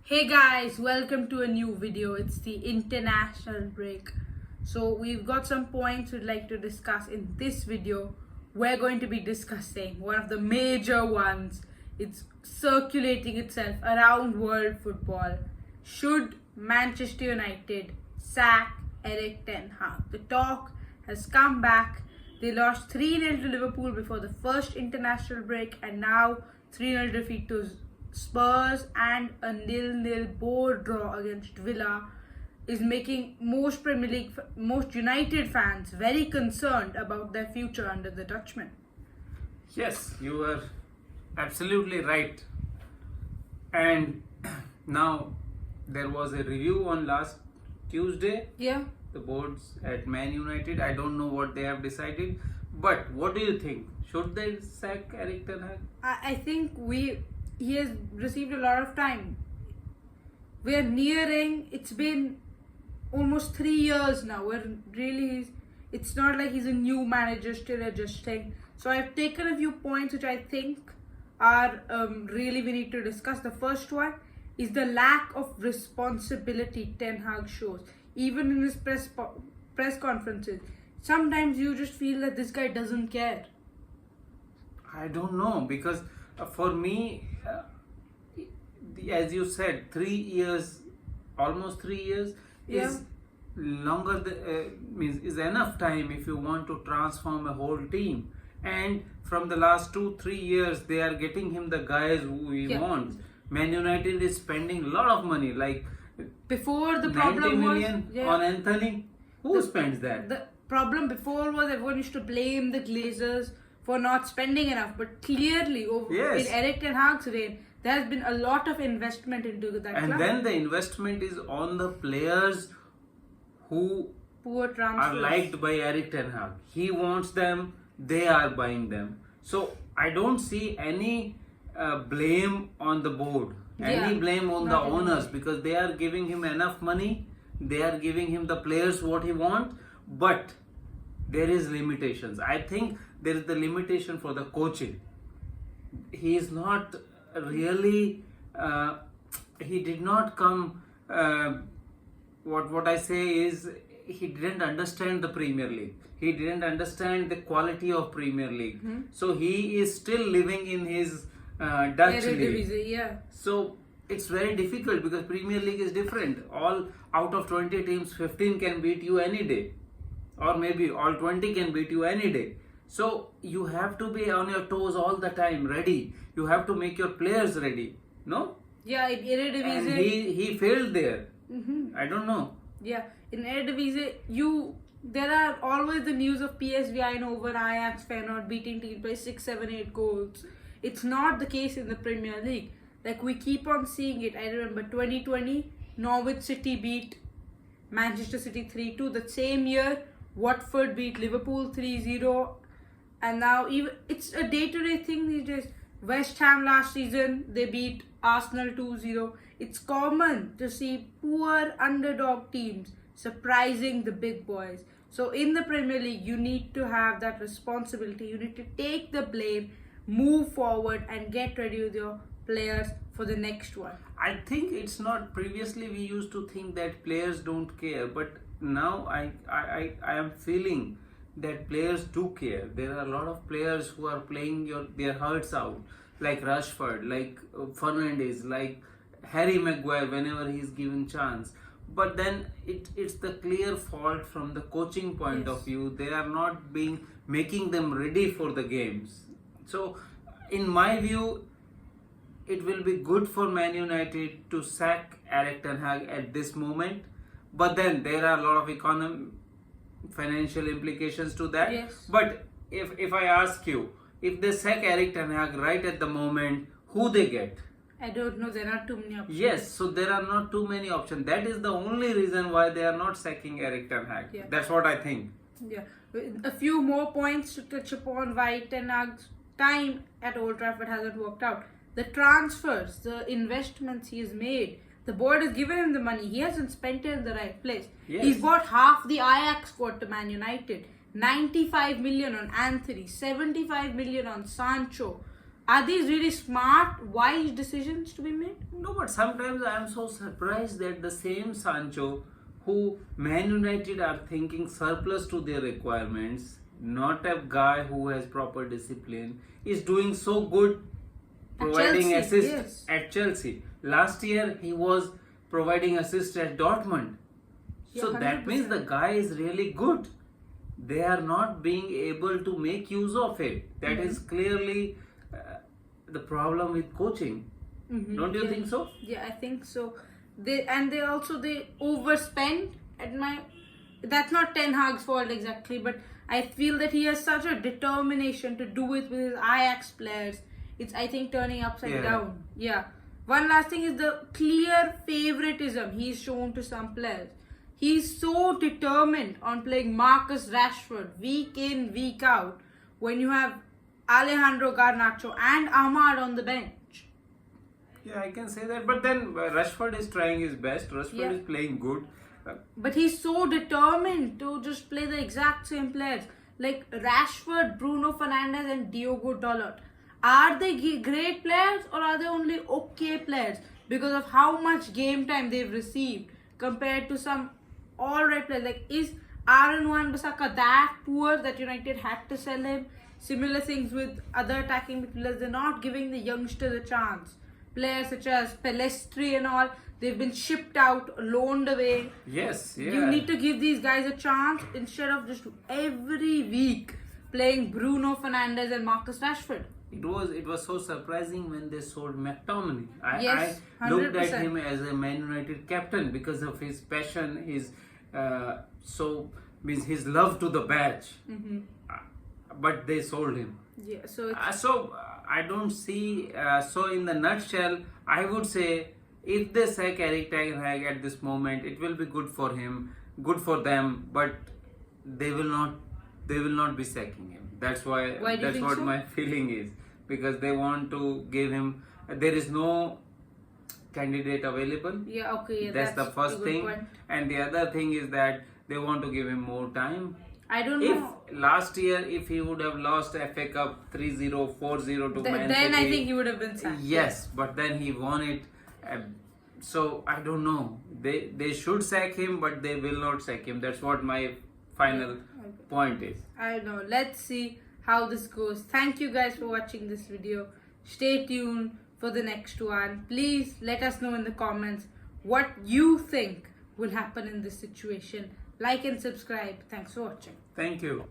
Hey guys, welcome to a new video. It's the international break. So we've got some points we'd like to discuss in this video. We're going to be discussing one of the major ones. It's circulating itself around world football. Should Manchester United sack Erik ten Hag? The talk has come back. They lost 3-0 to Liverpool before the first international break and now 3-0 defeat to Spurs and a 0-0 board draw against Villa is making most most United fans very concerned about their future under the Dutchman. Yes, you are absolutely right. And now there was a review on last Tuesday. Yeah. The boards at Man United. I don't know what they have decided. But what do you think? Should they sack Erik ten Hag? I think he has received a lot of time. We are nearing, it's been almost 3 years now. It's not like he's a new manager still adjusting. So I've taken a few points which I think are really we need to discuss. The first one is the lack of responsibility Ten Hag shows. Even in his press conferences, sometimes you just feel that this guy doesn't care. I don't know because for me, as you said, 3 years, almost 3 years is longer. Is enough time if you want to transform a whole team. And from the last 2-3 years, they are getting him the guys who he wants. Man United is spending a lot of money, like before the 90 problem million was on Anthony. Who spends that? The problem before was everyone used to blame the Glazers for not spending enough, but clearly in Erik ten Hag's reign, there has been a lot of investment into that and club. Then the investment is on the players who Poor transfers. are liked by Erik ten Hag. He wants them, they are buying them. So I don't see any blame on the board, any blame on the owners, because they are giving him enough money, they are giving him the players what he wants, but there is limitations. I think there is the limitation for the coaching. He is not really, he did not come, what I say is, he didn't understand the Premier League. He didn't understand the quality of Premier League. So he is still living in his Dutch league. So it's very difficult because Premier League is different. All out of 20 teams, 15 can beat you any day. Or maybe all 20 can beat you any day. So you have to be on your toes all the time, ready. You have to make your players ready. No? Yeah, in Eredivisie. And he failed there. I don't know. Yeah, in Eredivisie, there are always the news of PSV Eindhoven, Ajax, Feyenoord beating teams by 6, 7, 8 goals. It's not the case in the Premier League. Like we keep on seeing it. I remember 2020, Norwich City beat Manchester City 3-2. The same year, Watford beat Liverpool 3-0. And now even it's a day-to-day thing these days. West Ham last season, they beat Arsenal 2-0. It's common to see poor underdog teams surprising the big boys. So in the Premier League, you need to have that responsibility. You need to take the blame, move forward and get ready with your players for the next one. I think it's not, previously we used to think that players don't care, but now I am feeling that players do care. There are a lot of players who are playing their hearts out, like Rashford, like Fernandes, like Harry Maguire whenever he's given chance. But then it's the clear fault from the coaching point of view. They are not making them ready for the games. So in my view, it will be good for Man United to sack Erik ten Hag at this moment. But then there are a lot of financial implications to that. But if I ask you, if they sack Erik ten Hag right at the moment, who they get? I don't know, there are too many options. Yes, so there are not too many options. That is the only reason why they are not sacking Erik ten Hag. That's what I think. Yeah, a few more points to touch upon why Ten Hag's time at Old Trafford hasn't worked out. The transfers, the investments he has made, the board has given him the money. He hasn't spent it in the right place. He's bought half the Ajax squad to Man United. 95 million on Anthony, 75 million on Sancho. Are these really smart, wise decisions to be made? No, but sometimes I am so surprised that the same Sancho who Man United are thinking surplus to their requirements, not a guy who has proper discipline, is doing so good providing Chelsea, assists yes. at Chelsea. Last year he was providing assists at Dortmund. So Yeah, that means the guy is really good. They are not being able to make use of it. That is clearly the problem with coaching. Don't you Yeah. think so? Yeah, I think so. They overspend at my. That's not Ten Hag's fault exactly, but I feel that he has such a determination to do it with his Ajax players. It's, I think, turning upside Yeah. down. Yeah. One last thing is the clear favoritism he's shown to some players. He's so determined on playing Marcus Rashford week in, week out when you have Alejandro Garnacho and Ahmad on the bench. Yeah, I can say that. But then Rashford is trying his best. Rashford Yeah. is playing good. But he's so determined to just play the exact same players. Like Rashford, Bruno Fernandes and Diogo Dalot. Are they great players or are they only okay players? Because of how much game time they've received compared to some alright players. Like, is Aaron Wan-Bissaka that poor that United had to sell him? Similar things with other attacking midfielders. They're not giving the youngsters a chance. Players such as Pelestri and all, they've been shipped out, loaned away. Yes, yeah. You need to give these guys a chance instead of just every week playing Bruno Fernandes and Marcus Rashford. It was so surprising when they sold McTominay. Yes, I looked at 100%. him as a Man United captain because of his passion, his his love to the badge. But they sold him. Yeah, so it's, I don't see. So in the nutshell, I would say if they sack Erik Ten Hag at this moment, it will be good for him, good for them. But they will not. They will not be sacking him. That's why. Why do you That's think what so? my feeling is, because they want to give him. There is no candidate available. yeah, okay, yeah, That's the a first good thing. point. And the other thing is that they want to give him more time. I don't If know. last year, if he would have lost FA Cup 3-0, 4-0 to Man Then City, I think he would have been sacked. yes, but then he won it. So I don't know. They should sack him, but they will not sack him. That's what my final point is. I know. Let's see how this goes. Thank you guys for watching this video. Stay tuned for the next one. Please let us know in the comments what you think will happen in this situation. Like and subscribe. Thanks for watching. Thank you.